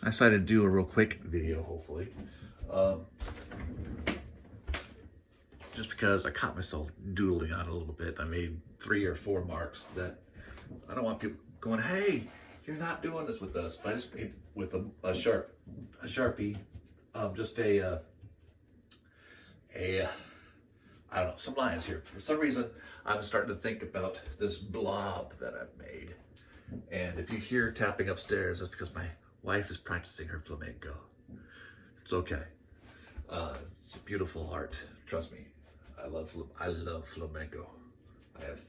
I decided to do a real quick video, hopefully. Um, just because I caught myself doodling on it a little bit. I made 3 or 4 marks that I don't want people going, hey, you're not doing this with us. But I just made with a Sharpie, just I don't know, some lines here. For some reason, I'm starting to think about this blob that I've made. And if you hear tapping upstairs, that's because my wife is practicing her flamenco. It's okay. It's beautiful art. Trust me. I love flamenco. I have,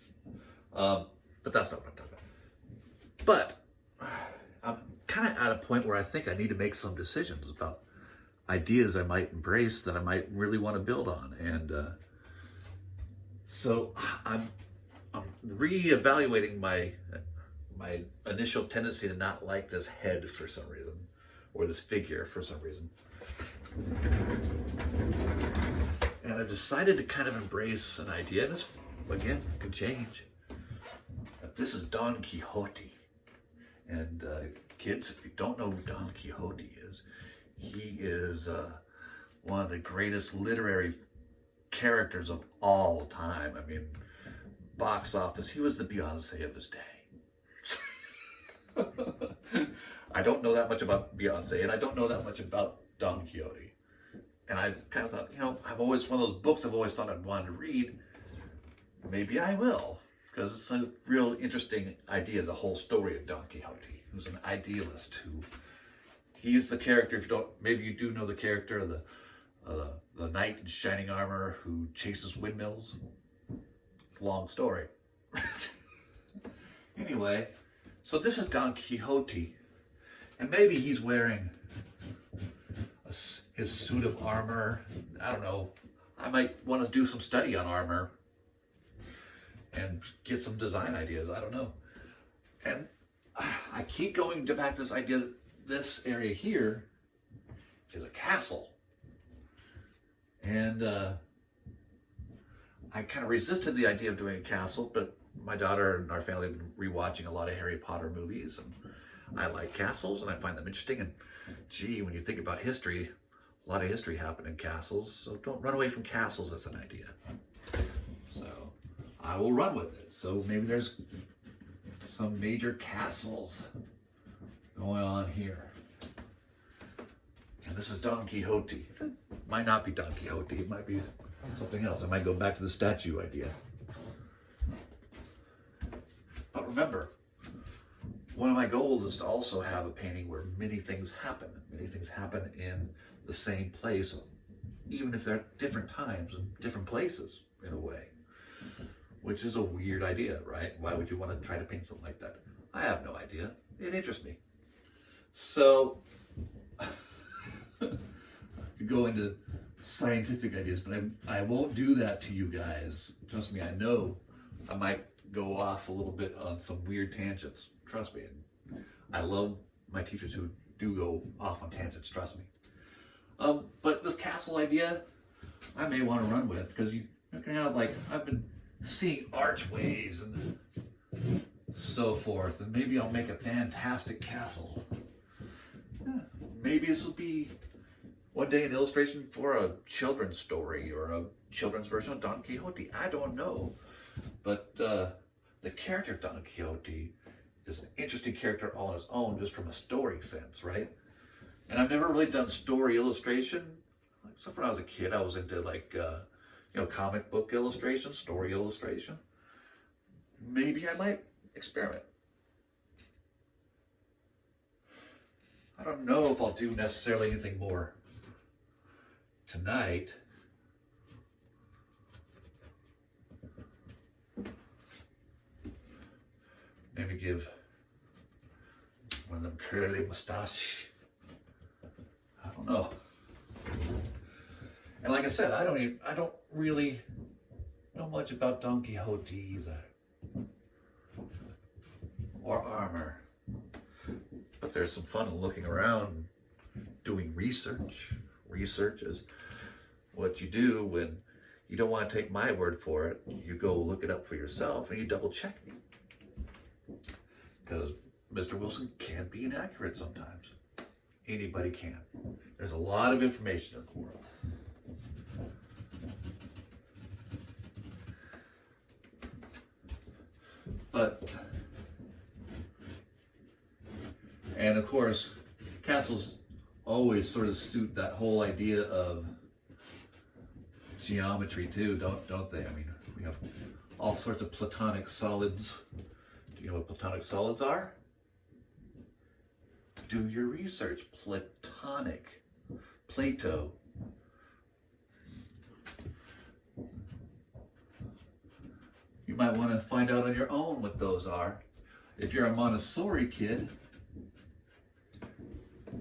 but that's not what I'm talking about. But I'm kind of at a point where I think I need to make some decisions about ideas I might embrace that I might really want to build on, and so I'm reevaluating my initial tendency to not like this head for some reason, or this figure for some reason. And I decided to kind of embrace an idea, and this, again, can change. This is Don Quixote. And kids, if you don't know who Don Quixote is, he is one of the greatest literary characters of all time. I mean, box office, he was the Beyonce of his day. I don't know that much about Beyonce, and I don't know that much about Don Quixote. And I kind of thought, I've always, one of those books I've always thought I'd wanted to read. Maybe I will, because it's a real interesting idea, the whole story of Don Quixote, who's an idealist who, he's the character, if you don't, maybe you do know the character of the knight in shining armor who chases windmills. Long story. Anyway, so this is Don Quixote, and maybe he's wearing his suit of armor. I don't know. I might want to do some study on armor and get some design ideas. I don't know. And I keep going back to this idea that this area here is a castle. And I kind of resisted the idea of doing a castle, but my daughter and our family have been rewatching a lot of Harry Potter movies, and I like castles and I find them interesting. And gee, when you think about history, a lot of history happened in castles, so don't run away from castles as an idea. So I will run with it. So maybe there's some major castles going on here. And this is Don Quixote. It might not be Don Quixote, it might be something else. I might go back to the statue idea. But remember, one of my goals is to also have a painting where many things happen. Many things happen in the same place, even if they're at different times and different places, in a way. Which is a weird idea, right? Why would you want to try to paint something like that? I have no idea. It interests me. So, I could go into scientific ideas, but I won't do that to you guys. Trust me, I know I might go off a little bit on some weird tangents. Trust me. I love my teachers who do go off on tangents, trust me. But this castle idea, I may want to run with, because you can have, like, I've been seeing archways and so forth, and maybe I'll make a fantastic castle. Yeah, maybe this will be one day an illustration for a children's story or a children's version of Don Quixote. I don't know. But the character of Don Quixote is an interesting character all on his own, just from a story sense, right? And I've never really done story illustration. Except when I was a kid, I was into comic book illustration, story illustration. Maybe I might experiment. I don't know if I'll do necessarily anything more tonight. Maybe give one of them curly mustache. I don't know. And like I said, I don't really know much about Don Quixote either, or armor. But there's some fun in looking around, doing research. Research is what you do when you don't want to take my word for it. You go look it up for yourself and you double check me. Because Mr. Wilson can be inaccurate sometimes. Anybody can. There's a lot of information in the world. And of course, castles always sort of suit that whole idea of geometry too, don't they? I mean, we have all sorts of platonic solids. Do you know what platonic solids are? Do your research. Platonic. Plato. You might want to find out on your own what those are. If you're a Montessori kid,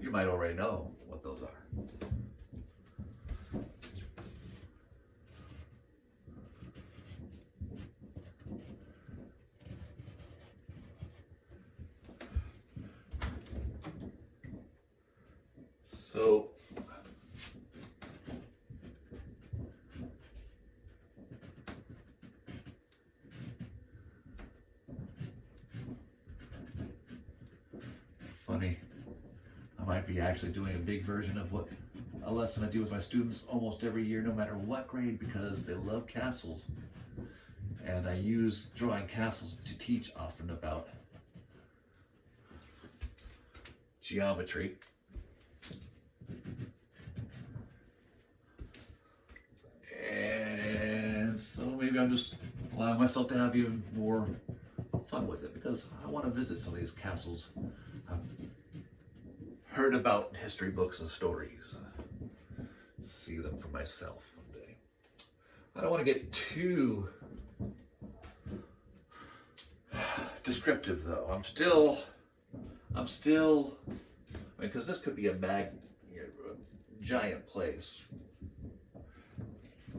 you might already know what those are. So, funny, I might be actually doing a big version of what a lesson I do with my students almost every year, no matter what grade, because they love castles. And I use drawing castles to teach often about geometry. And so maybe I'm just allowing myself to have even more fun with it, because I want to visit some of these castles I've heard about in history books and stories. See them for myself one day. I don't want to get too descriptive though. I'm still, because this could be a giant place.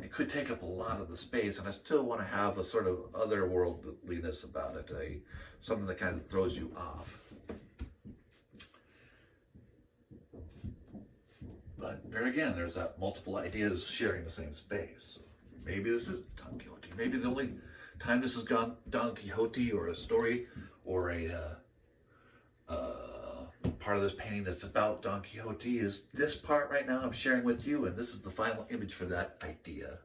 It could take up a lot of the space, and I still want to have a sort of otherworldliness about it, something that kind of throws you off. But there again, there's that multiple ideas sharing the same space. Maybe this is Don Quixote. Maybe the only time this has gone Don Quixote or a story or a part of this painting that's about Don Quixote is this part right now I'm sharing with you, and this is the final image for that idea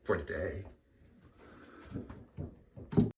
for today.